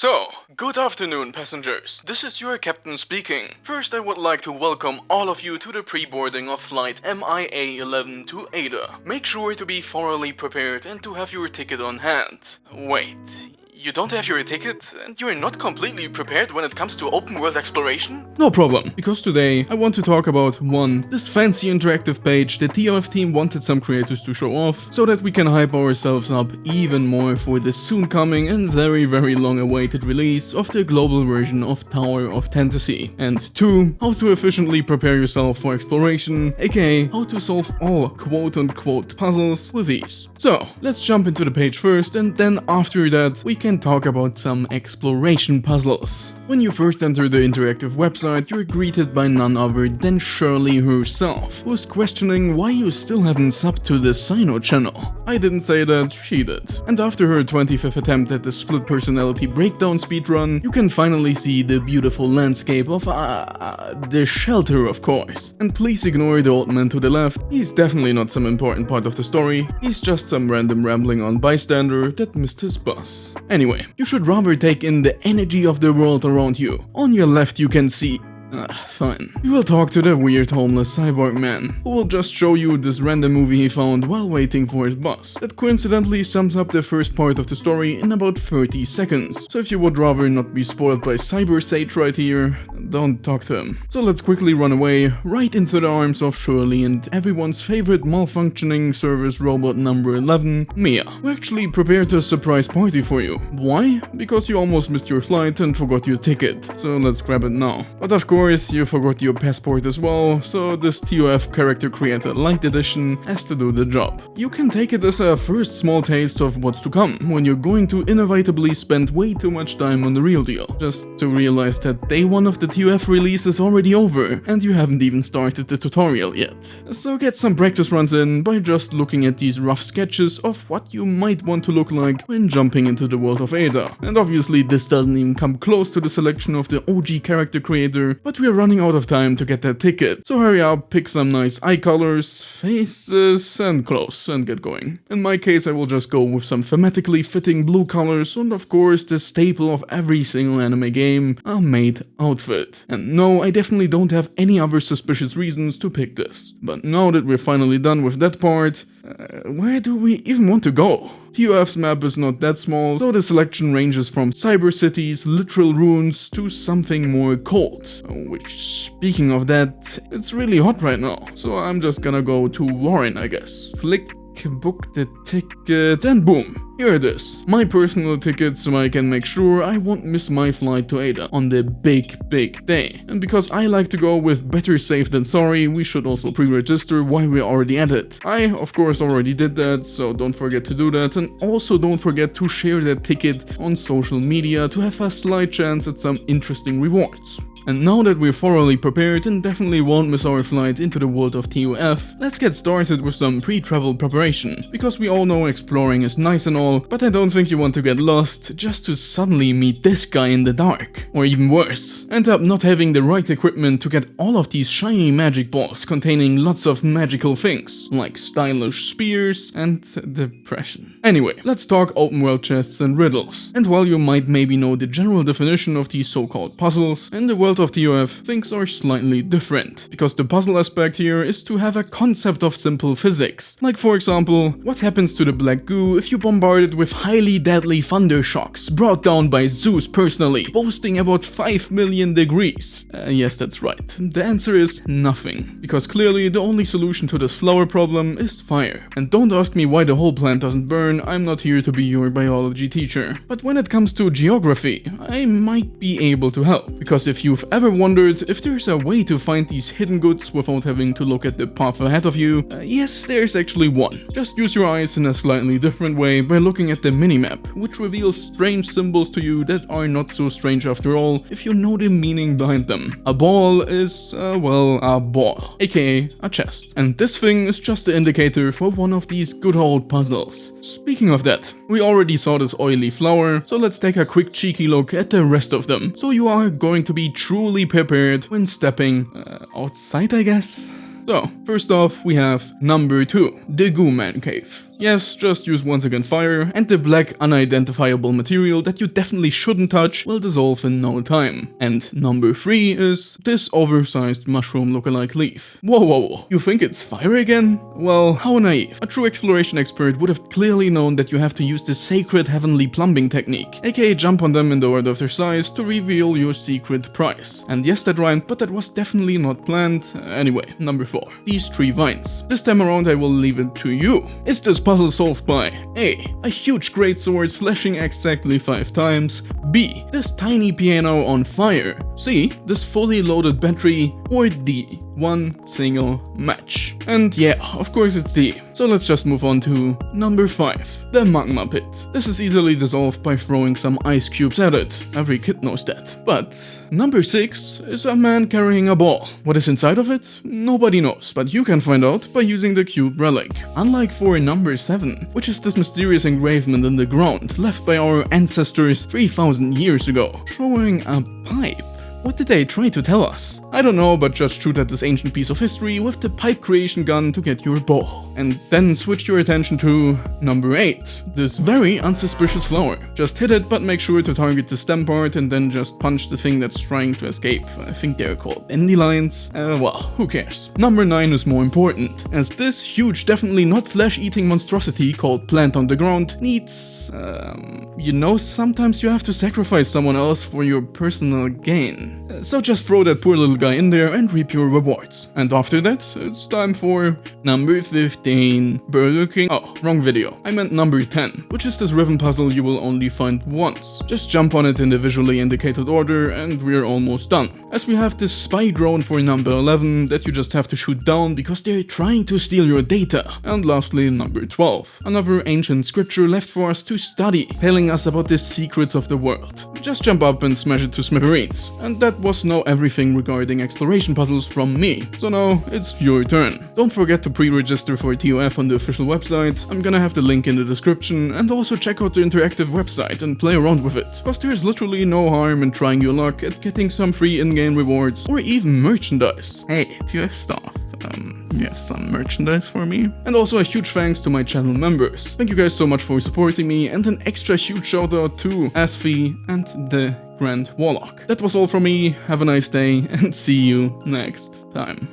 So, good afternoon passengers, this is your captain speaking. First I would like to welcome all of you to the pre-boarding of flight MIA-11 to Ada. Make sure to be thoroughly prepared and to have your ticket on hand. Wait, you don't have your ticket and you're not completely prepared when it comes to open world exploration? No problem, because today I want to talk about 1. This fancy interactive page the TOF team wanted some creators to show off, so that we can hype ourselves up even more for the soon coming and very long awaited release of the global version of Tower of Fantasy. And 2. How to efficiently prepare yourself for exploration, aka how to solve all quote-unquote puzzles with ease. So, let's jump into the page first, and then after that we can talk about some exploration puzzles. When you first enter the interactive website, you're greeted by none other than Shirley herself, who's questioning why you still haven't subbed to the SyNo channel. I didn't say that, she did. And after her 25th attempt at the split personality breakdown speedrun, you can finally see the beautiful landscape of the shelter, of course. And please ignore the old man to the left, he's definitely not some important part of the story, he's just some random rambling on bystander that missed his bus. Anyway, you should rather take in the energy of the world around you. On your left you can see... fine. You will talk to the weird homeless cyborg man, who will just show you this random movie he found while waiting for his bus. That coincidentally sums up the first part of the story in about 30 seconds. So if you would rather not be spoiled by Cyber Sage right here, don't talk to him. So let's quickly run away, right into the arms of Shirley and everyone's favorite malfunctioning service robot number 11, Mia, who actually prepared a surprise party for you. Why? Because you almost missed your flight and forgot your ticket. So let's grab it now. But of course, you forgot your passport as well, so this TOF character creator light edition has to do the job. You can take it as a first small taste of what's to come, when you're going to inevitably spend way too much time on the real deal, just to realize that day 1 of the TOF release is already over, and you haven't even started the tutorial yet. So get some practice runs in by just looking at these rough sketches of what you might want to look like when jumping into the world of Ada. And obviously this doesn't even come close to the selection of the OG character creator, but we're running out of time to get that ticket, so hurry up, pick some nice eye colors, faces, and clothes, and get going. In my case, I will just go with some thematically fitting blue colors, and of course the staple of every single anime game, a maid outfit. And no, I definitely don't have any other suspicious reasons to pick this. But now that we're finally done with that part, where do we even want to go? TOF's map is not that small, so the selection ranges from cyber cities, literal ruins, to something more cold. Which, speaking of that, it's really hot right now, so I'm just gonna go to Warren, I guess. Click, book the ticket, and boom! Here it is, my personal ticket, so I can make sure I won't miss my flight to Ada on the big day. And because I like to go with better safe than sorry, we should also pre-register while we're already at it. I, of course, already did that, so don't forget to do that, and also don't forget to share that ticket on social media to have a slight chance at some interesting rewards. And now that we're thoroughly prepared and definitely won't miss our flight into the world of TOF, let's get started with some pre-travel preparation, because we all know exploring is nice and all, but I don't think you want to get lost just to suddenly meet this guy in the dark. Or even worse, end up not having the right equipment to get all of these shiny magic balls containing lots of magical things, like stylish spears and depression. Anyway, let's talk open world chests and riddles. And while you might maybe know the general definition of these so-called puzzles, in the world of TOF, things are slightly different, because the puzzle aspect here is to have a concept of simple physics. Like for example, what happens to the black goo if you bombard it with highly deadly thunder shocks, brought down by Zeus personally, boasting about 5 million degrees? Yes, that's right. The answer is nothing, because clearly the only solution to this flower problem is fire. And don't ask me why the whole plant doesn't burn, I'm not here to be your biology teacher. But when it comes to geography, I might be able to help, because if you've ever wondered if there's a way to find these hidden goods without having to look at the path ahead of you, yes, there's actually one. Just use your eyes in a slightly different way by looking at the minimap, which reveals strange symbols to you that are not so strange after all if you know the meaning behind them. A ball is, well, a ball, aka a chest. And this thing is just the indicator for one of these good old puzzles. Speaking of that, we already saw this oily flower, so let's take a quick cheeky look at the rest of them, so you are going to be truly prepared when stepping outside, I guess. So, first off, we have number 2, the Goo Man Cave. Yes, just use once again fire, and the black unidentifiable material that you definitely shouldn't touch will dissolve in no time. And number 3 is this oversized mushroom lookalike leaf. Whoa, you think it's fire again? Well, how naive. A true exploration expert would have clearly known that you have to use the sacred heavenly plumbing technique, aka jump on them in the order of their size to reveal your secret prize. And yes, that rhymed, but that was definitely not planned. Anyway, number 4. These 3 vines. This time around I will leave it to you. Is this puzzle solved by A. huge greatsword slashing exactly 5 times, B. this tiny piano on fire, C. this fully loaded battery, or D. one single match? And yeah, of course it's D. So let's just move on to number 5, the magma pit. This is easily dissolved by throwing some ice cubes at it. Every kid knows that. But number 6 is a man carrying a ball. What is inside of it? Nobody knows, but you can find out by using the cube relic. Unlike for number 7, which is this mysterious engravement in the ground left by our ancestors 3000 years ago, showing a pipe. What did they try to tell us? I don't know, but just shoot at this ancient piece of history with the pipe creation gun to get your ball. And then switch your attention to number 8, this very unsuspicious flower. Just hit it, but make sure to target the stem part and then just punch the thing that's trying to escape. I think they're called dandelions. Well, who cares? Number 9 is more important, as this huge, definitely not flesh-eating monstrosity called plant on the ground needs, you know, sometimes you have to sacrifice someone else for your personal gain. So just throw that poor little guy in there and reap your rewards. And after that, it's time for number 15, Burger King. Oh, wrong video. I meant number 10, which is this ribbon puzzle you will only find once. Just jump on it in the visually indicated order and we're almost done. As we have this spy drone for number 11 that you just have to shoot down because they're trying to steal your data. And lastly, number 12, another ancient scripture left for us to study, telling us about the secrets of the world. Just jump up and smash it to smithereens. And that was now everything regarding exploration puzzles from me. So now it's your turn. Don't forget to pre-register for TOF on the official website. I'm gonna have the link in the description, and also check out the interactive website and play around with it, because there's literally no harm in trying your luck at getting some free in-game rewards or even merchandise. Hey, TOF staff. You have some merchandise for me? And also a huge thanks to my channel members. Thank you guys so much for supporting me, and an extra huge shout out to Asfi and the Grand Warlock. That was all from me. Have a nice day and see you next time.